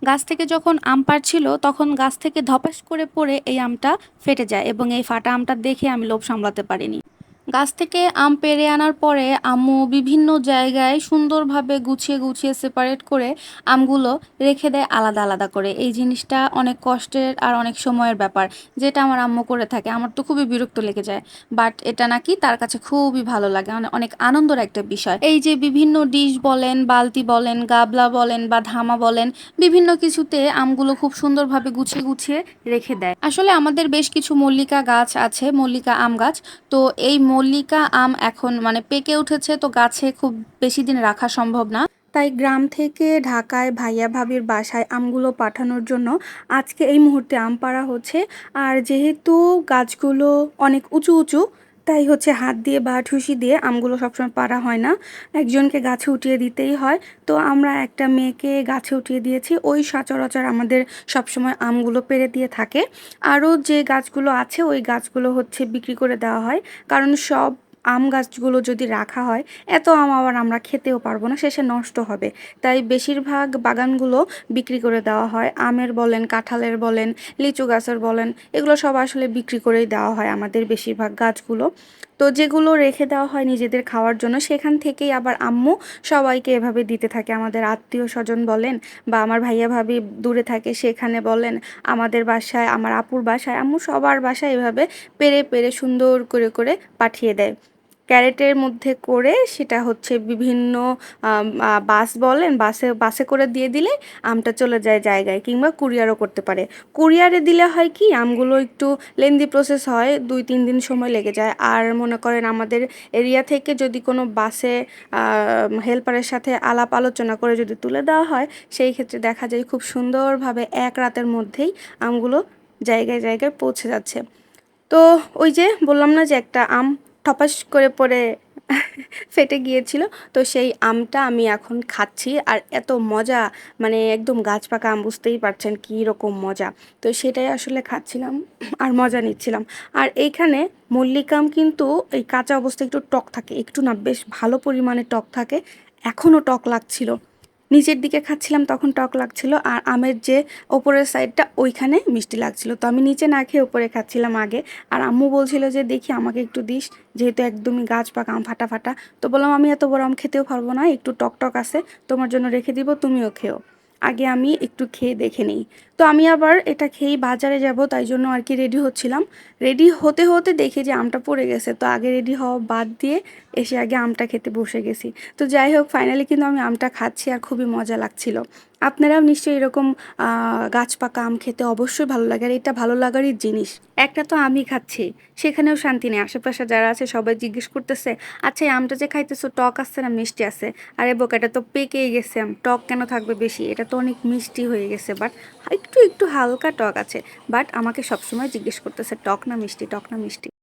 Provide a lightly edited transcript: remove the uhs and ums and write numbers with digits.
গাছ থেকে যখন আম পাড়ছিল তখন গাছ থেকে ধপাস করে পড়ে এই আমটা ফেটে যায় এবং এই ফাটা আমটা দেখে আমি লোভ সামলাতে পারিনি। গাছ থেকে আম পেড়ে আনার পরে আম্মু বিভিন্ন জায়গায় সুন্দরভাবে গুছিয়ে গুছিয়ে সেপারেট করে আমগুলো রেখে দেয় আলাদা আলাদা করে। এই জিনিসটা অনেক কষ্টের আর অনেক সময়ের ব্যাপার, যেটা আমার আম্মু করে থাকে। আমার তো খুবই বিরক্ত লেগে যায়, বাট এটা নাকি তার কাছে খুবই ভালো লাগে, মানে অনেক আনন্দের একটা বিষয়। এই যে বিভিন্ন ডিশ বলেন, বালতি বলেন, গাবলা বলেন বা ধামা বলেন, বিভিন্ন কিছুতে আমগুলো খুব সুন্দরভাবে গুছিয়ে গুছিয়ে রেখে দেয়। আসলে আমাদের বেশ কিছু মল্লিকা গাছ আছে, মল্লিকা আম গাছ। তো এই মল্লিকা আম এখন মানে পেকে উঠেছে, তো গাছে খুব বেশি দিন রাখা সম্ভব না। তাই গ্রাম থেকে ঢাকায় ভাইয়া ভাবির বাসায় আমগুলো পাঠানোর জন্য আজকে এই মুহূর্তে আম পাড়া হচ্ছে। আর যেহেতু গাছগুলো অনেক উঁচু উঁচু, তাই হচ্ছে হাত দিয়ে বা ঠুসি দিয়ে আমগুলো সবসময় পাড়া হয় না, একজনকে গাছে উঠিয়ে দিতেই হয়। তো আমরা একটা মেয়েকে গাছে উঠিয়ে দিয়েছি, ওই সচরাচর আমাদের সবসময় আমগুলো পেড়ে দিয়ে থাকে। আরও যে গাছগুলো আছে ওই গাছগুলো হচ্ছে বিক্রি করে দেওয়া হয়, কারণ সব আম গাছগুলো যদি রাখা হয় এত আম আবার আমরা খেতেও পারবো না, শেষে নষ্ট হবে। তাই বেশিরভাগ বাগানগুলো বিক্রি করে দেওয়া হয়। আমের বলেন, কাঁঠালের বলেন, লিচু গাছের বলেন, এগুলো সব আসলে বিক্রি করেই দেওয়া হয় আমাদের বেশিরভাগ গাছগুলো। তো যেগুলো রেখে দেওয়া হয় নিজেদের খাওয়ার জন্য, সেখান থেকেই আবার আম্মু সবাইকে এভাবে দিতে থাকে। আমাদের আত্মীয় স্বজন বলেন বা আমার ভাইয়া ভাবি দূরে থাকে সেখানে বলেন, আমাদের বাসায়, আমার আপুর বাসায়, আম্মু সবার বাসায় এভাবে পেড়ে পেড়ে সুন্দর করে করে পাঠিয়ে দেয় ক্যারেটের মধ্যে করে। সেটা হচ্ছে বিভিন্ন বাস বলেন, বাসে বাসে করে দিয়ে দিলে আমটা চলে যায় জায়গায়, কিংবা কুরিয়ারও করতে পারে। কুরিয়ারে দিলে হয় কি, আমগুলো একটু লেন্দি প্রসেস হয়, 2-3 দিন সময় লেগে যায়। আর মনে করেন আমাদের এরিয়া থেকে যদি কোনো বাসে হেল্পারের সাথে আলাপ আলোচনা করে যদি তুলে দেওয়া হয়, সেই ক্ষেত্রে দেখা যায় খুব সুন্দরভাবে এক রাতের মধ্যেই আমগুলো জায়গায় জায়গায় পৌঁছে যাচ্ছে। তো ওই যে বললাম না যে একটা আম টপাস করে পড়ে ফেটে গিয়েছিল, তো সেই আমটা আমি এখন খাচ্ছি আর এত মজা, মানে একদম গাছ পাকা আম, বুঝতেই পারছেন কী রকম মজা। তো সেটাই আসলে খাচ্ছিলাম আর মজা নিচ্ছিলাম। আর এইখানে মল্লিকাম কিন্তু এই কাঁচা অবস্থায় একটু টক থাকে, একটু না বেশ ভালো পরিমাণে টক থাকে। এখনও টক লাগছিল, নিচের দিকে খাচ্ছিলাম তখন টক লাগছিল, আর আমের যে ওপরের সাইডটা ওইখানে মিষ্টি লাগছিল। তো আমি নিচে না খেয়ে ওপরে খাচ্ছিলাম আগে। আর আম্মু বলছিল যে দেখি আমাকে একটু দিস, যেহেতু একদমই গাছ পাকা আম, ফাটা ফাটা। তো বললাম আমি এত বড় আম খেতেও পারবো না, একটু টক টক আছে, তোমার জন্য রেখে দিব, তুমিও খেও। আগে আমি একটু খেয়ে দেখে নিই। তো আমি আবার এটা খেয়েই বাজারে যাব, তাই জন্য আর কি রেডি হচ্ছিলাম। রেডি হতে হতে দেখি যে আমটা পড়ে গেছে, তো আগে রেডি হওয়া বাদ দিয়ে এসে আগে আমটা খেতে বসে গেছি। তো যাই হোক, ফাইনালি কিন্তু আমি আমটা খাচ্ছি আর খুবই মজা লাগছিল। আপনারাও নিশ্চয়ই এরকম গাছ পাকা আম খেতে অবশ্যই ভালো লাগে, আর এটা ভালো লাগারই জিনিস। একটা তো আমি খাচ্ছি, সেখানেও শান্তি নেই। আশেপাশে যারা আছে সবাই জিজ্ঞেস করতেছে, আচ্ছা এই আমটা যে খাইতেছো টক আছে না মিষ্টি আছে? আরে বোকা, এটা তো পেকেই গেছে আম, টক কেন থাকবে বেশি, এটা তো অনেক মিষ্টি হয়ে গেছে। বাট একটু একটু হালকা টক আছে। বাট আমাকে সবসময় জিজ্ঞেস করতেছে টক না মিষ্টি, টক না মিষ্টি।